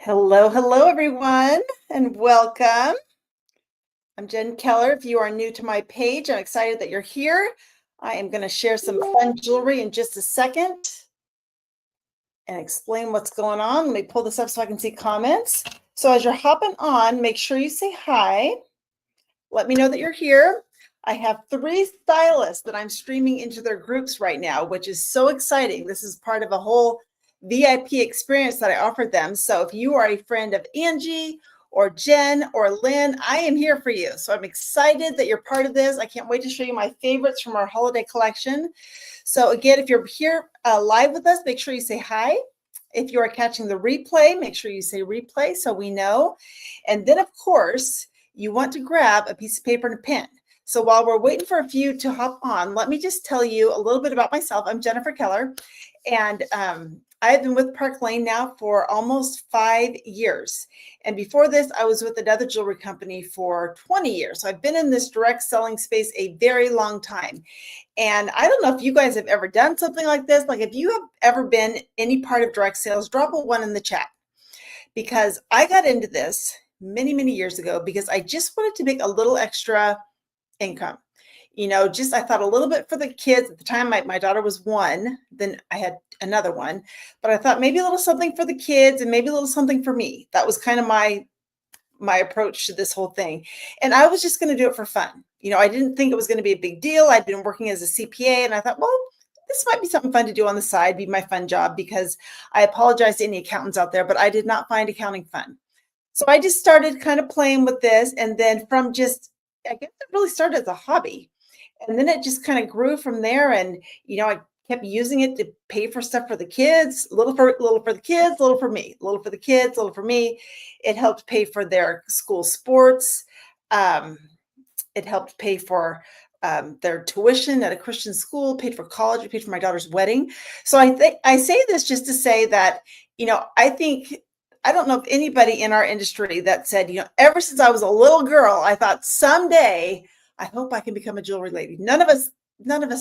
Hello, hello, everyone, and welcome. I'm Jen Keller. If you are new to my page, I'm excited that you're here. I am going to share some fun jewelry in just a second and explain what's going on. Let me pull this up so I can see comments. So as you're hopping on, make sure you say hi. Let me know that you're here. I have 3 stylists that I'm streaming into their groups right now, which is so exciting. This is part of a whole VIP experience that I offered them. So if you are a friend of Angie or Jen or Lynn, I am here for you. So I'm excited that you're part of this. I can't wait to show you my favorites from our holiday collection. So again, if you're here live with us, make sure you say hi. If you are catching the replay, make sure you say replay so we know. And then, of course, you want to grab a piece of paper and a pen. So while we're waiting for a few to hop on, let me just tell you a little bit about myself. I'm Jennifer Keller, and I've been with Park Lane now for almost 5 years. And before this, I was with another jewelry company for 20 years. So I've been in this direct selling space a very long time. And I don't know if you guys have ever done something like this. Like if you have ever been any part of direct sales, drop a 1 in the chat. Because I got into this many, many years ago because I just wanted to make a little extra income. Just I thought a little bit for the kids. At the time, my daughter was 1, then I had another one, but I thought maybe a little something for the kids and maybe a little something for me. That was kind of my approach to this whole thing. And I was just going to do it for fun. I didn't think it was going to be a big deal. I'd been working as a CPA and I thought, well, this might be something fun to do on the side, be my fun job, because I apologize to any accountants out there, but I did not find accounting fun. So I just started kind of playing with this. And then I guess it really started as a hobby. And then it just kind of grew from there. And, I kept using it to pay for stuff for the kids, little for the kids, little for me, little for the kids, little for me. It helped pay for their school sports. It helped pay for their tuition at a Christian school, paid for college, paid for my daughter's wedding. So I say this just to say that, I don't know if anybody in our industry that said, ever since I was a little girl, I thought someday I hope I can become a jewelry lady. None of us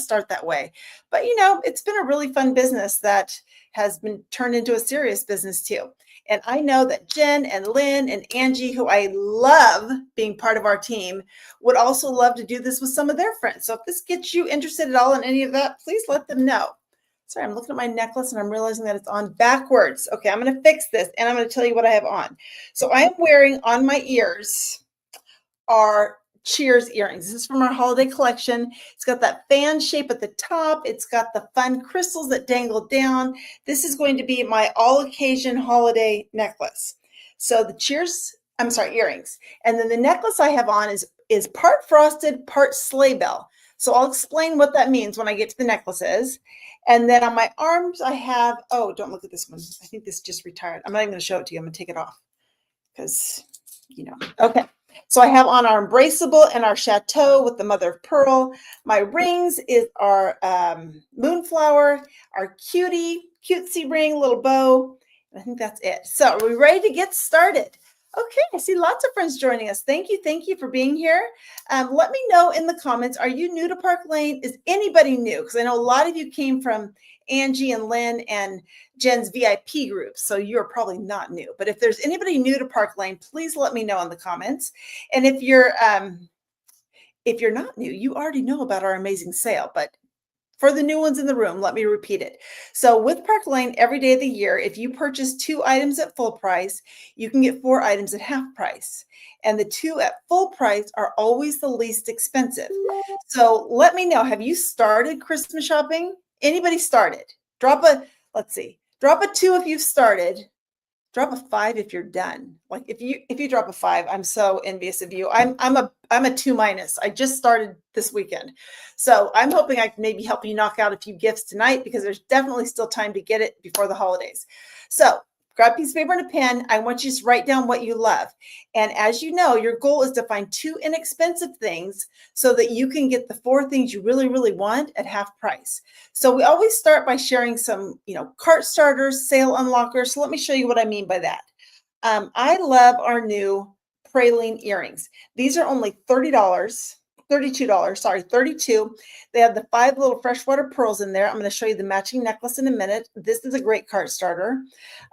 start that way. But, it's been a really fun business that has been turned into a serious business too. And I know that Jen and Lynn and Angie, who I love being part of our team, would also love to do this with some of their friends. So if this gets you interested at all in any of that, please let them know. Sorry, I'm looking at my necklace and I'm realizing that it's on backwards. Okay, I'm going to fix this and I'm going to tell you what I have on. So I'm wearing on my ears are Cheers earrings. This is from our holiday collection. It's got that fan shape at the top. It's got the fun crystals that dangle down. This is going to be my all occasion holiday necklace. So the earrings. And then the necklace I have on is part frosted, part sleigh bell. So I'll explain what that means when I get to the necklaces. And then on my arms, I have, oh, don't look at this one. I think this just retired. I'm not even going to show it to you. I'm going to take it off because, okay. So I have on our embraceable and our chateau with the mother of pearl. My rings is our moonflower, our cutesy ring, little bow. I think that's it. So are we ready to get started? Okay, I see lots of friends joining us. Thank you for being here. Let me know in the comments, are you new to Park Lane? Is anybody new? Because I know a lot of you came from Angie and Lynn and Jen's VIP group, so you're probably not new. But if there's anybody new to Park Lane, please let me know in the comments. And if you're not new, you already know about our amazing sale, but for the new ones in the room, let me repeat it. So with Park Lane, every day of the year, if you purchase 2 items at full price, you can get 4 items at half price. And the 2 at full price are always the least expensive. So let me know, have you started Christmas shopping? Anybody started? Drop a 2 if you've started. Drop a 5 if you're done. Like if you drop a 5, I'm so envious of you. I'm a 2-. I just started this weekend. So I'm hoping I can maybe help you knock out a few gifts tonight, because there's definitely still time to get it before the holidays. So grab a piece of paper and a pen. I want you to write down what you love. And as you know, your goal is to find 2 inexpensive things so that you can get the 4 things you really, really want at half price. So we always start by sharing some, cart starters, sale unlockers. So let me show you what I mean by that. I love our new praline earrings. These are only $30. $32, sorry, 32. They have the 5 little freshwater pearls in there. I'm going to show you the matching necklace in a minute. This is a great cart starter.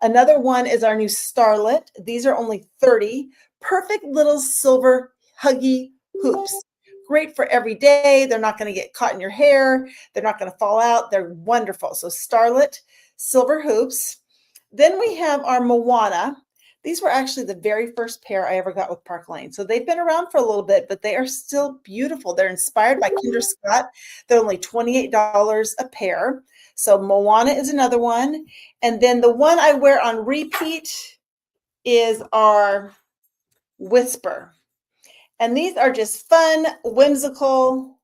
Another one is our new Starlet. These are only 30. Perfect little silver huggy hoops. Great for every day. They're not going to get caught in your hair. They're not going to fall out. They're wonderful. So Starlet, silver hoops. Then we have our Moana. These were actually the very first pair I ever got with Park Lane. So they've been around for a little bit, but they are still beautiful. They're inspired by Kendra Scott. They're only $28 a pair. So Moana is another one. And then the one I wear on repeat is our Whisper. And these are just fun, whimsical.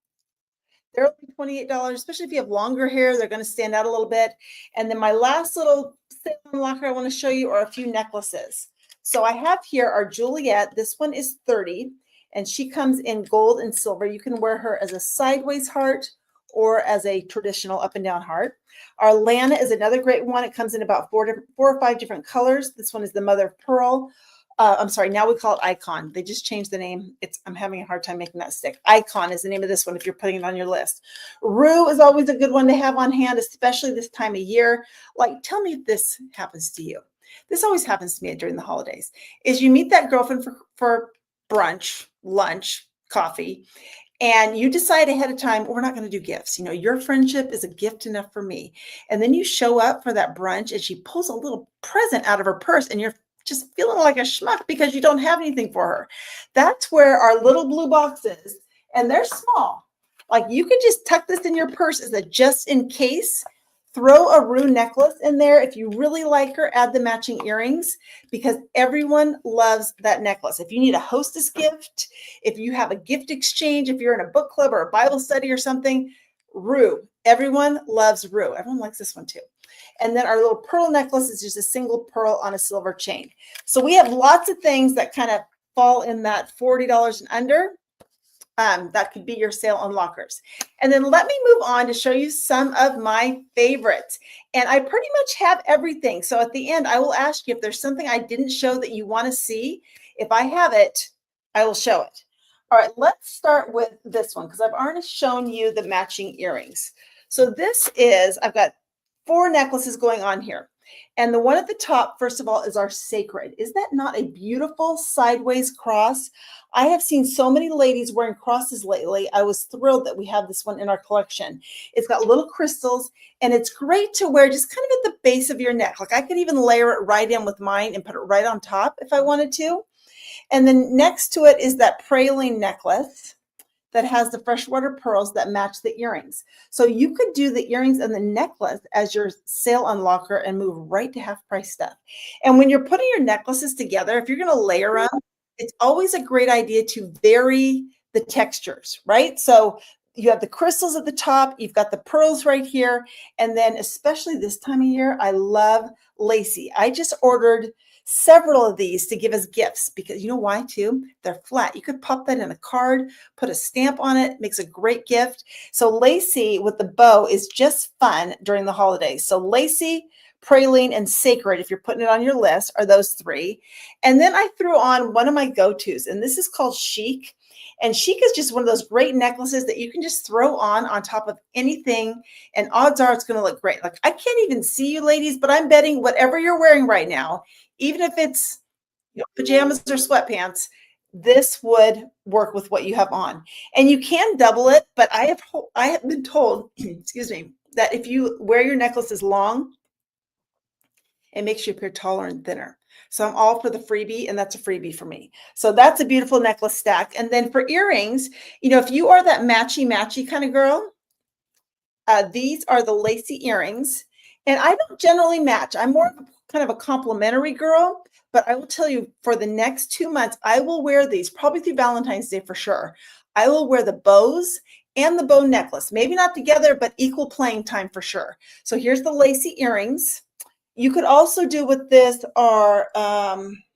They're only $28, especially if you have longer hair, they're going to stand out a little bit. And then my last little sale unlocker I want to show you are a few necklaces. So I have here our Juliet. This one is 30, and she comes in gold and silver. You can wear her as a sideways heart or as a traditional up and down heart. Our Lana is another great one. It comes in about 4 or 5 different colors. This one is the mother of pearl. I'm sorry, now we call it Icon. They just changed the name. I'm having a hard time making that stick. Icon is the name of this one if you're putting it on your list. Rue is always a good one to have on hand, especially this time of year. Like, tell me if this happens to you. This always happens to me during the holidays, is you meet that girlfriend for brunch, lunch, coffee, and you decide ahead of time, we're not going to do gifts. You know, your friendship is a gift enough for me. And then you show up for that brunch and she pulls a little present out of her purse and you're just feeling like a schmuck because you don't have anything for her. That's where our little blue box is, and they're small. Like, you could just tuck this in your purse as a just in case. Throw a Rue necklace in there. If you really like her, add the matching earrings because everyone loves that necklace. If you need a hostess gift, if you have a gift exchange, if you're in a book club or a Bible study or something, Rue. Everyone loves Rue. Everyone likes this one too. And then our little pearl necklace is just a single pearl on a silver chain. So we have lots of things that kind of fall in that $40 and under. That could be your sale unlockers. And then let me move on to show you some of my favorites. And I pretty much have everything. So at the end, I will ask you if there's something I didn't show that you want to see. If I have it, I will show it. All right, let's start with this one because I've already shown you the matching earrings. So this is, I've got 4 necklaces going on here. And the one at the top, first of all, is our Sacred. Is that not a beautiful sideways cross? I have seen so many ladies wearing crosses lately. I was thrilled that we have this one in our collection. It's got little crystals, and it's great to wear just kind of at the base of your neck. Like, I could even layer it right in with mine and put it right on top if I wanted to. And then next to it is that praline necklace that has the freshwater pearls that match the earrings. So you could do the earrings and the necklace as your sale unlocker and move right to half price stuff. And when you're putting your necklaces together, if you're going to layer them, it's always a great idea to vary the textures, right? So you have the crystals at the top, you've got the pearls right here, and then especially this time of year, I love lacy. I just ordered several of these to give as gifts because you know why too? They're flat. You could pop that in a card, put a stamp on it, makes a great gift. So lacy with the bow is just fun during the holidays. So lacy, praline, and Sacred, if you're putting it on your list, are those 3. And then I threw on one of my go-tos, and this is called Chic. And Chic is just one of those great necklaces that you can just throw on top of anything, and odds are it's going to look great. Like, I can't even see you ladies, but I'm betting whatever you're wearing right now, even if it's pajamas or sweatpants, this would work with what you have on. And you can double it, but I have been told, excuse me, that if you wear your necklaces long, it makes you appear taller and thinner. So I'm all for the freebie, and that's a freebie for me. So that's a beautiful necklace stack. And then for earrings, if you are that matchy kind of girl, these are the lacy earrings. And I don't generally match. I'm more of kind of a complimentary girl, but I will tell you for the next 2 months, I will wear these probably through Valentine's Day for sure. I will wear the bows and the bow necklace, maybe not together, but equal playing time for sure. So here's the lacy earrings. You could also do with this our,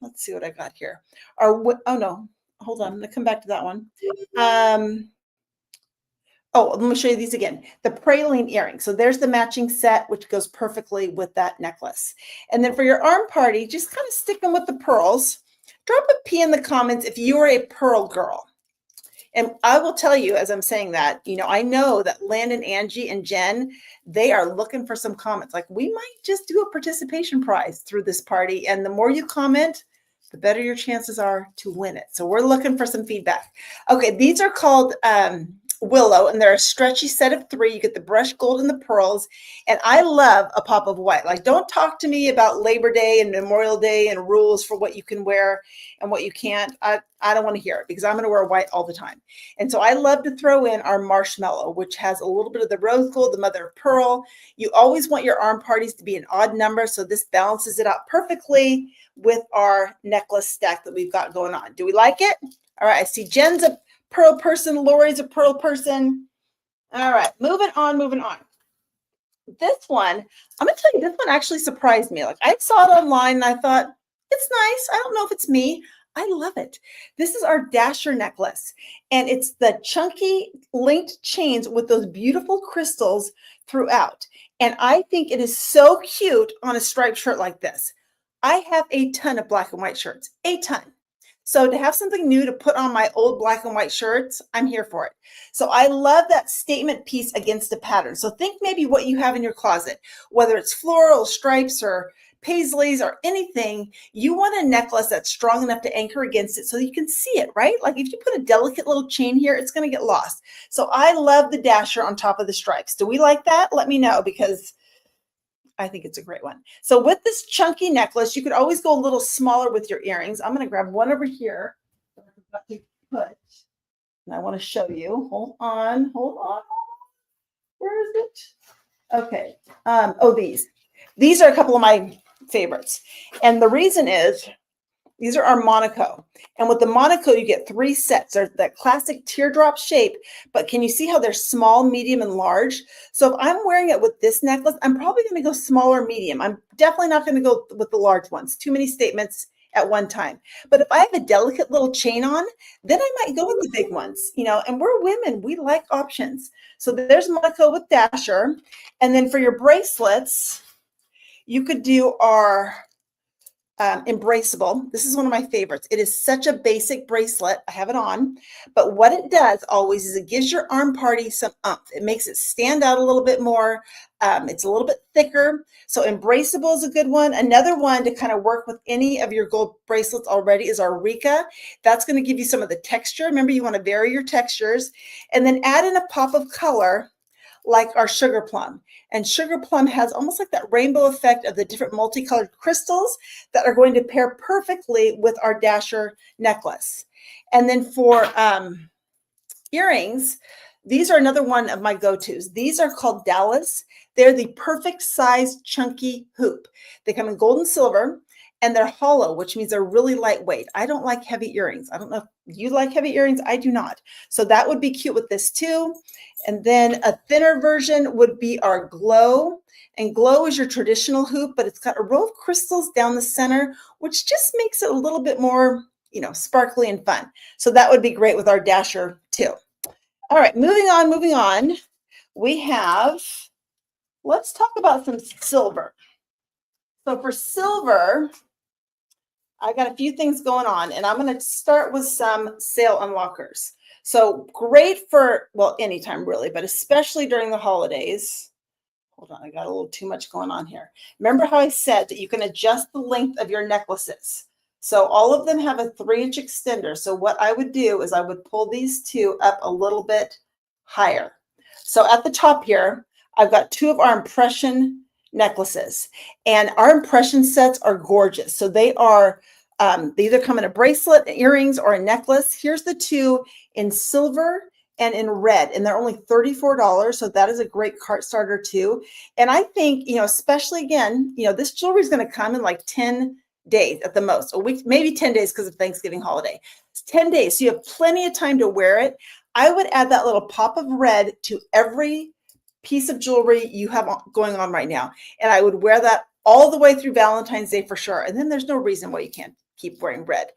let's see what I got here. Oh no, hold on, I'm gonna come back to that one. Oh, let me show you these again. The praline earring. So there's the matching set, which goes perfectly with that necklace. And then for your arm party, just kind of stick them with the pearls. Drop a P in the comments if you are a pearl girl. And I will tell you, as I'm saying that, I know that Landon, Angie, and Jen, they are looking for some comments. Like, we might just do a participation prize through this party. And the more you comment, the better your chances are to win it. So we're looking for some feedback. Okay, these are called Willow, and they're a stretchy set of 3. You get the brushed gold and the pearls. And I love a pop of white. Like, don't talk to me about Labor Day and Memorial Day and rules for what you can wear and what you can't. I don't want to hear it, because I'm going to wear white all the time. And so I love to throw in our marshmallow, which has a little bit of the rose gold, the mother of pearl. You always want your arm parties to be an odd number, so this balances it out perfectly with our necklace stack that we've got going on. Do we like it? All right, I see Jen's a pearl person, Lori's a pearl person. All right, moving on. This one, I'm going to tell you, this one actually surprised me. Like, I saw it online and I thought, it's nice. I don't know if it's me. I love it. This is our Dasher necklace, and it's the chunky linked chains with those beautiful crystals throughout. And I think it is so cute on a striped shirt like this. I have a ton of black and white shirts, a ton. So to have something new to put on my old black and white shirts, I'm here for it. So I love that statement piece against a pattern. So think maybe what you have in your closet, whether it's floral stripes or paisleys or anything. You want a necklace that's strong enough to anchor against it so you can see it, right? Like, if you put a delicate little chain here, it's going to get lost. So I love the Dasher on top of the stripes. Do we like that? Let me know, because I think it's a great one. So with this chunky necklace, you could always go a little smaller with your earrings. I'm going to grab one over here that I forgot to put, and I want to show you. Hold on. Where is it? Okay. These are a couple of my favorites. And the reason is, these are our Monaco. And with the Monaco, you get 3 sets. There's that classic teardrop shape, but can you see how they're small, medium, and large? So if I'm wearing it with this necklace, I'm probably going to go smaller, medium. I'm definitely not going to go with the large ones. Too many statements at one time. But if I have a delicate little chain on, then I might go with the big ones, and we're women. We like options. So there's Monaco with Dasher. And then for your bracelets, you could do our embraceable. This is one of my favorites. It is such a basic bracelet. I have it on, but what it does always is it gives your arm party some oomph. It makes it stand out a little bit more. It's a little bit thicker. So embraceable is a good one. Another one to kind of work with any of your gold bracelets already is our Rika. That's going to give you some of the texture. Remember, you want to vary your textures, and then add in a pop of color like our Sugar Plum. And Sugar Plum has almost like that rainbow effect of the different multicolored crystals that are going to pair perfectly with our Dasher necklace. And then for earrings, these are another one of my go-tos. These are called Dallas. They're the perfect size chunky hoop. They come in gold and silver, and they're hollow, which means they're really lightweight. I don't like heavy earrings. I don't know if you like heavy earrings. I do not. So that would be cute with this too. And then a thinner version would be our Glow. And Glow is your traditional hoop, but it's got a row of crystals down the center, which just makes it a little bit more, sparkly and fun. So that would be great with our Dasher too. All right, moving on. We have, let's talk about some silver. So for silver, I got a few things going on, and I'm going to start with some sale unlockers. So great for, well, anytime really, but especially during the holidays. Hold on, I got a little too much going on here. Remember how I said that you can adjust the length of your necklaces. So all of them have a 3-inch extender. So what I would do is I would pull these 2 up a little bit higher. So at the top here, I've got 2 of our impression necklaces, and our impression sets are gorgeous. So they are, they either come in a bracelet, earrings, or a necklace. Here's the 2 in silver and in red, and they're only $34. So that is a great cart starter too. And I think, especially again, this jewelry is going to come in like 10 days at the most, a week, maybe 10 days because of Thanksgiving holiday. It's 10 days. So you have plenty of time to wear it. I would add that little pop of red to every piece of jewelry you have going on right now. And I would wear that all the way through Valentine's Day for sure. And then there's no reason why you can't keep wearing red.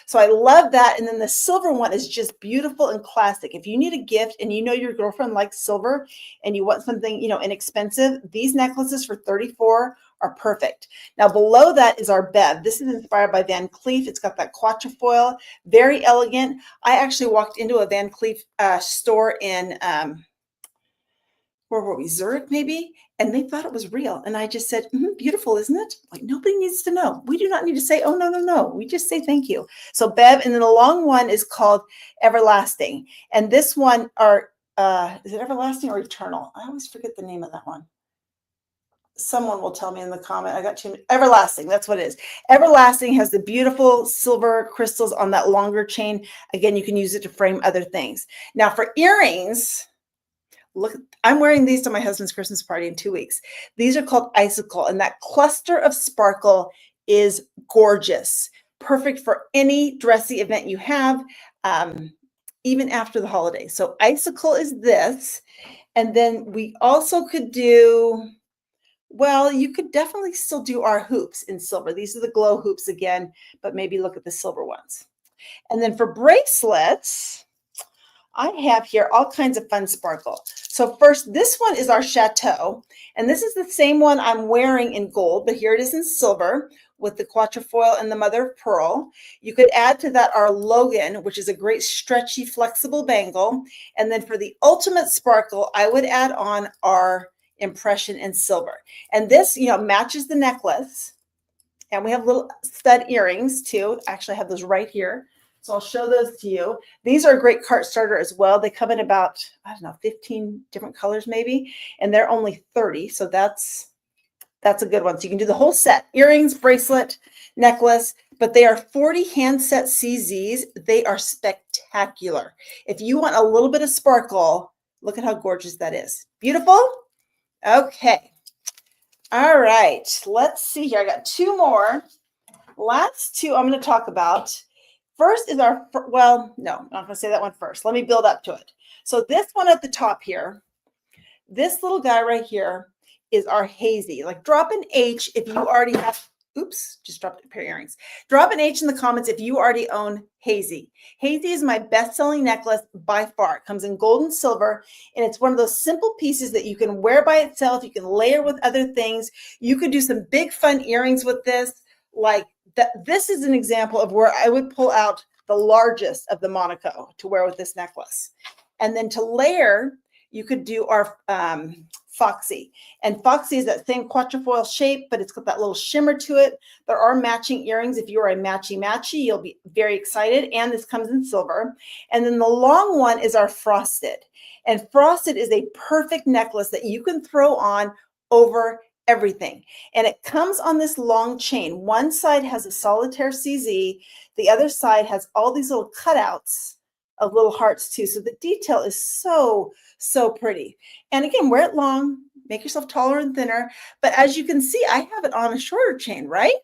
So I love that. And then the silver one is just beautiful and classic. If you need a gift and your girlfriend likes silver and you want something, inexpensive, these necklaces for $34 are perfect. Now below that is our Bev. This is inspired by Van Cleef. It's got that quatrefoil, very elegant. I actually walked into a Van Cleef store in, where were we, Zurich maybe? And they thought it was real. And I just said, beautiful, isn't it? Like, nobody needs to know. We do not need to say, oh, no, no, no. We just say thank you. So Bev, and then the long one is called Everlasting. And this one is it Everlasting or Eternal? I always forget the name of that one. Someone will tell me in the comment. I got too many. Everlasting, that's what it is. Everlasting has the beautiful silver crystals on that longer chain. Again, you can use it to frame other things. Now for earrings, look, I'm wearing these to my husband's Christmas party in 2 weeks. These are called Icicle, and that cluster of sparkle is gorgeous. Perfect for any dressy event you have, even after the holidays. So Icicle is this. And then we also could do, well, you could definitely still do our hoops in silver. These are the glow hoops again, but maybe look at the silver ones. And then for bracelets, I have here all kinds of fun sparkle. So first, this one is our Chateau, and this is the same one I'm wearing in gold, but here it is in silver with the quatrefoil and the mother of pearl. You could add to that our Logan, which is a great stretchy, flexible bangle. And then for the ultimate sparkle, I would add on our Impression in silver. And this, matches the necklace. And we have little stud earrings too. Actually, I have those right here. So I'll show those to you. These are a great cart starter as well. They come in about, 15 different colors maybe, and they're only 30. So that's a good one. So you can do the whole set, earrings, bracelet, necklace, but they are 40 handset CZs. They are spectacular. If you want a little bit of sparkle, look at how gorgeous that is. Beautiful? Okay. All right. Let's see here. I got two more. Last two I'm going to talk about. First is no, I'm not going to say that one first. Let me build up to it. So this one at the top here, this little guy right here is our Hazy. Like, drop an H if you already have, oops, just dropped a pair of earrings. Drop an H in the comments if you already own Hazy. Hazy is my best-selling necklace by far. It comes in gold and silver, and it's one of those simple pieces that you can wear by itself. You can layer with other things. You could do some big fun earrings with this. Like, this is an example of where I would pull out the largest of the Monaco to wear with this necklace. And then to layer, you could do our Foxy. And Foxy is that same quatrefoil shape, but it's got that little shimmer to it. There are matching earrings. If you are a matchy-matchy, you'll be very excited. And this comes in silver. And then the long one is our Frosted. And Frosted is a perfect necklace that you can throw on over everything. And it comes on this long chain. One side has a solitaire CZ. The other side has all these little cutouts of little hearts too. So the detail is so, so pretty. And again, wear it long, make yourself taller and thinner. But as you can see, I have it on a shorter chain, right?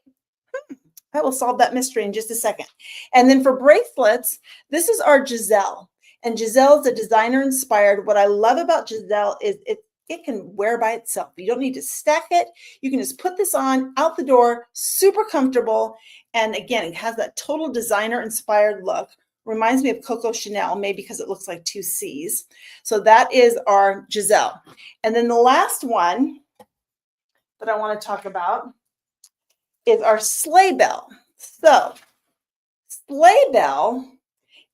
I will solve that mystery in just a second. And then for bracelets, this is our Giselle. And Giselle is a designer inspired. What I love about Giselle is it can wear by itself. You don't need to stack it. You can just put this on out the door, super comfortable. And again, it has that total designer inspired look. Reminds me of Coco Chanel, maybe because it looks like two C's. So that is our Giselle. And then the last one that I want to talk about is our Sleigh Bell. So Sleigh Bell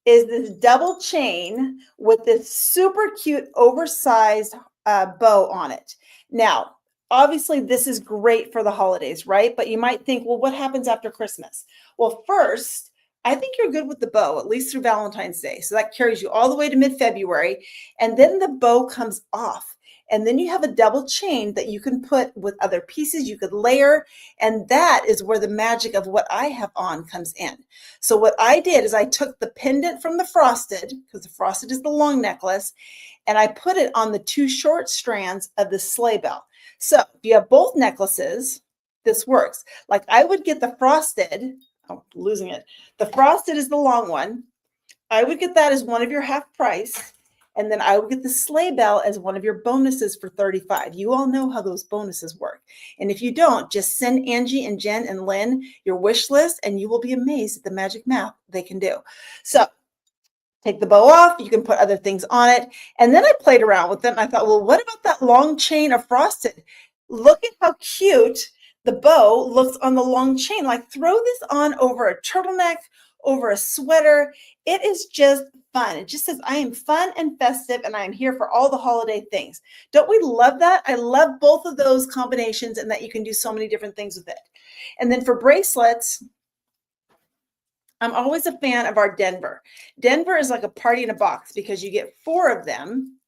is this double chain with this super cute oversized bow on it. Now, obviously this is great for the holidays, right? But you might think, well, what happens after Christmas? Well, first, I think you're good with the bow, at least through Valentine's Day. So that carries you all the way to mid-February. And then the bow comes off. And then you have a double chain that you can put with other pieces you could layer. And that is where the magic of what I have on comes in. So what I did is I took the pendant from the Frosted, because the Frosted is the long necklace, and I put it on the two short strands of the Sleigh Bell. So if you have both necklaces, this works. Like, I would get the Frosted, oh, losing it. The Frosted is the long one. I would get that as one of your half price. And then I would get the Sleigh Bell as one of your bonuses for $35. You all know how those bonuses work. And if you don't, just send Angie and Jen and Lynn your wish list, and you will be amazed at the magic math they can do. So take the bow off. You can put other things on it. And then I played around with them. I thought, well, what about that long chain of Frosted? Look at how cute the bow looks on the long chain. Like throw this on over a turtleneck, over a sweater. It is just fun. It just says, I am fun and festive and I am here for all the holiday things. Don't we love that? I love both of those combinations and that you can do so many different things with it. And then for bracelets, I'm always a fan of our Denver. Denver is like a party in a box because you get 4 of them.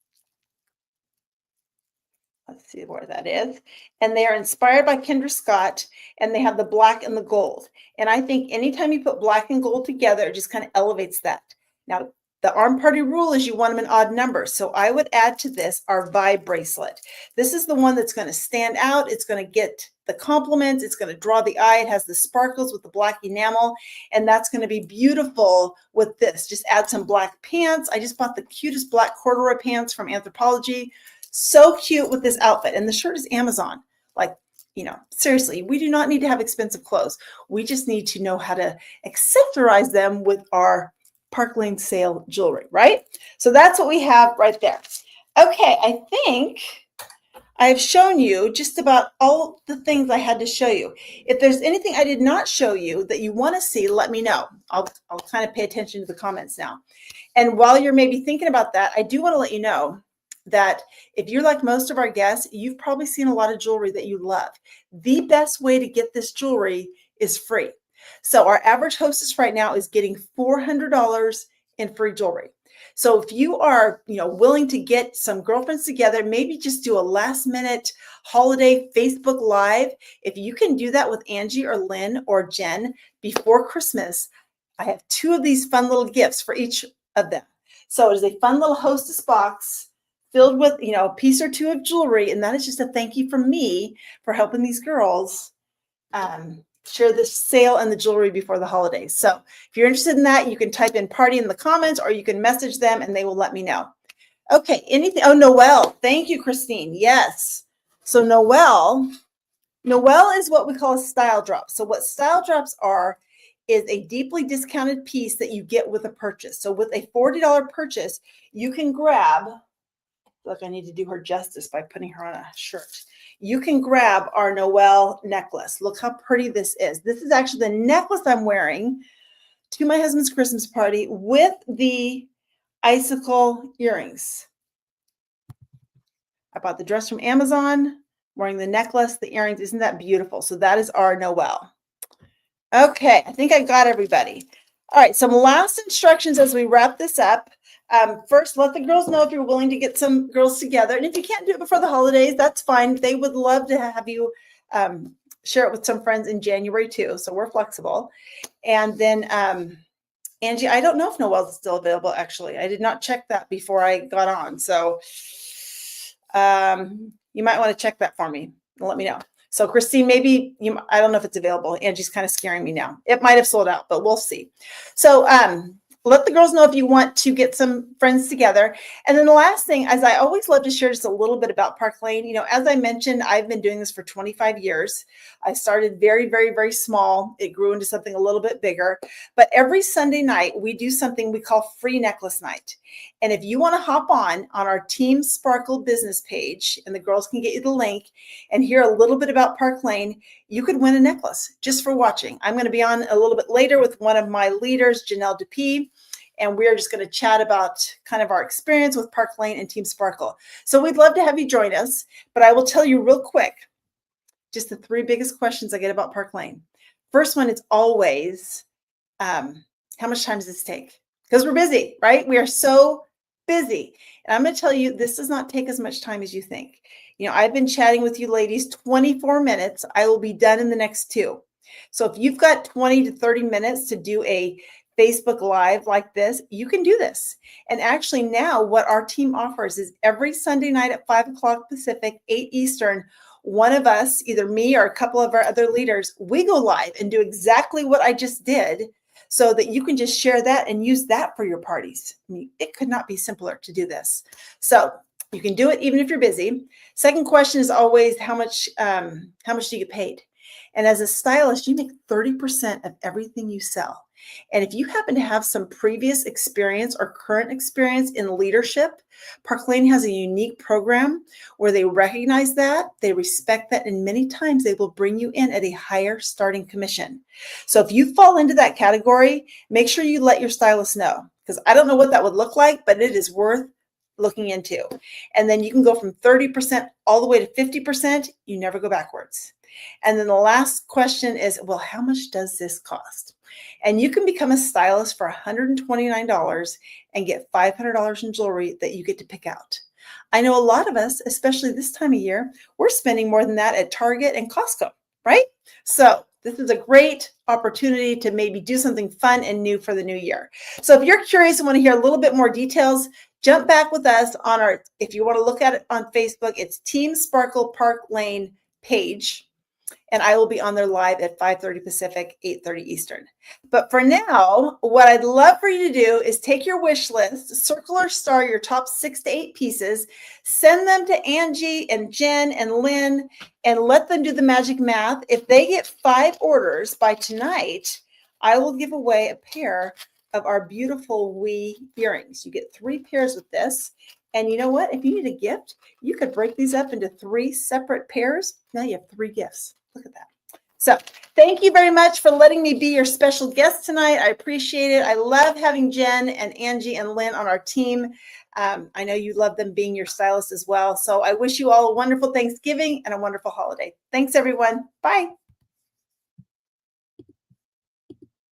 Let's see where that is. And they are inspired by Kendra Scott, and they have the black and the gold. And I think anytime you put black and gold together, it just kind of elevates that. Now, the arm party rule is you want them in odd numbers. So I would add to this our Vibe bracelet. This is the one that's going to stand out. It's going to get the compliments. It's going to draw the eye. It has the sparkles with the black enamel. And that's going to be beautiful with this. Just add some black pants. I just bought the cutest black corduroy pants from Anthropologie. So cute with this outfit. And the shirt is Amazon. Like, you know, seriously, we do not need to have expensive clothes. We just need to know how to accessorize them with our Park Lane sale jewelry, right? So that's what we have right there. Okay, I think I've shown you just about all the things I had to show you. If there's anything I did not show you that you want to see, let me know. I'll kind of pay attention to the comments now. And while you're maybe thinking about that, I do want to let you know that if you're like most of our guests, you've probably seen a lot of jewelry that you love. The best way to get this jewelry is free. So our average hostess right now is getting $400 in free jewelry. So if you are, willing to get some girlfriends together, maybe just do a last minute holiday Facebook Live. If you can do that with Angie or Lynn or Jen before Christmas, I have 2 of these fun little gifts for each of them. So it is a fun little hostess box filled with, a piece or 2 of jewelry. And that is just a thank you from me for helping these girls share the sale and the jewelry before the holidays. So if you're interested in that, you can type in party in the comments or you can message them and they will let me know. Okay, anything? Oh, Noelle. Thank you, Christine. Yes. So Noelle is what we call a style drop. So what style drops are is a deeply discounted piece that you get with a purchase. So with a $40 purchase, you can grab, look, I need to do her justice by putting her on a shirt. You can grab our Noelle necklace. Look how pretty this is. This is actually the necklace I'm wearing to my husband's Christmas party with the icicle earrings. I bought the dress from Amazon, wearing the necklace, the earrings. Isn't that beautiful? So that is our Noelle. Okay, I think I got everybody. All right, some last instructions as we wrap this up. First, let the girls know if you're willing to get some girls together. And if you can't do it before the holidays, that's fine. They would love to have you share it with some friends in January too. So we're flexible. And then, Angie, I don't know if Noelle's still available, actually. I did not check that before I got on. So you might want to check that for me and let me know. So Christine, maybe I don't know if it's available. Angie's kind of scaring me now. It might have sold out, but we'll see. So let the girls know if you want to get some friends together. And then the last thing, as I always love to share just a little bit about Park Lane. As I mentioned, I've been doing this for 25 years. I started very, very, very small. It grew into something a little bit bigger. But every Sunday night, we do something we call Free Necklace Night. And if you want to hop on our Team Sparkle business page, and the girls can get you the link and hear a little bit about Park Lane, you could win a necklace just for watching. I'm going to be on a little bit later with one of my leaders, Janelle DeP, and we're just going to chat about kind of our experience with Park Lane and Team Sparkle. So we'd love to have you join us, but I will tell you real quick, just the 3 biggest questions I get about Park Lane. First one is always, how much time does this take? Because we're busy, right? We are so busy. And I'm going to tell you, this does not take as much time as you think. I've been chatting with you ladies 24 minutes. I will be done in the next 2. So if you've got 20 to 30 minutes to do a Facebook Live like this, you can do this. And actually now what our team offers is every Sunday night at 5 o'clock Pacific, 8 Eastern, one of us, either me or a couple of our other leaders, we go live and do exactly what I just did so that you can just share that and use that for your parties. I mean, it could not be simpler to do this. So you can do it even if you're busy. Second question is always how much do you get paid? And as a stylist, you make 30% of everything you sell. And if you happen to have some previous experience or current experience in leadership, Park Lane has a unique program where they recognize that, they respect that, and many times they will bring you in at a higher starting commission. So if you fall into that category, make sure you let your stylist know, because I don't know what that would look like, but it is worth looking into. And then you can go from 30% all the way to 50%. You never go backwards. And then the last question is, well, how much does this cost? And you can become a stylist for $129 and get $500 in jewelry that you get to pick out. I know a lot of us, especially this time of year, we're spending more than that at Target and Costco, right? So this is a great opportunity to maybe do something fun and new for the new year. So if you're curious and want to hear a little bit more details, jump back with us on our, if you want to look at it on Facebook, it's Team Sparkle Park Lane page. And I will be on there live at 5:30 Pacific, 8:30 Eastern. But for now, what I'd love for you to do is take your wish list, circle or star your top 6 to 8 pieces, send them to Angie and Jen and Lynn, and let them do the magic math. If they get 5 orders by tonight, I will give away a pair of our beautiful Wee earrings. You get 3 pairs with this. And you know what? If you need a gift, you could break these up into 3 separate pairs. Now you have 3 gifts. Look at that. So thank you very much for letting me be your special guest tonight. I appreciate it. I love having Jen and Angie and Lynn on our team. I know you love them being your stylist as well. So I wish you all a wonderful Thanksgiving and a wonderful holiday. Thanks, everyone. Bye.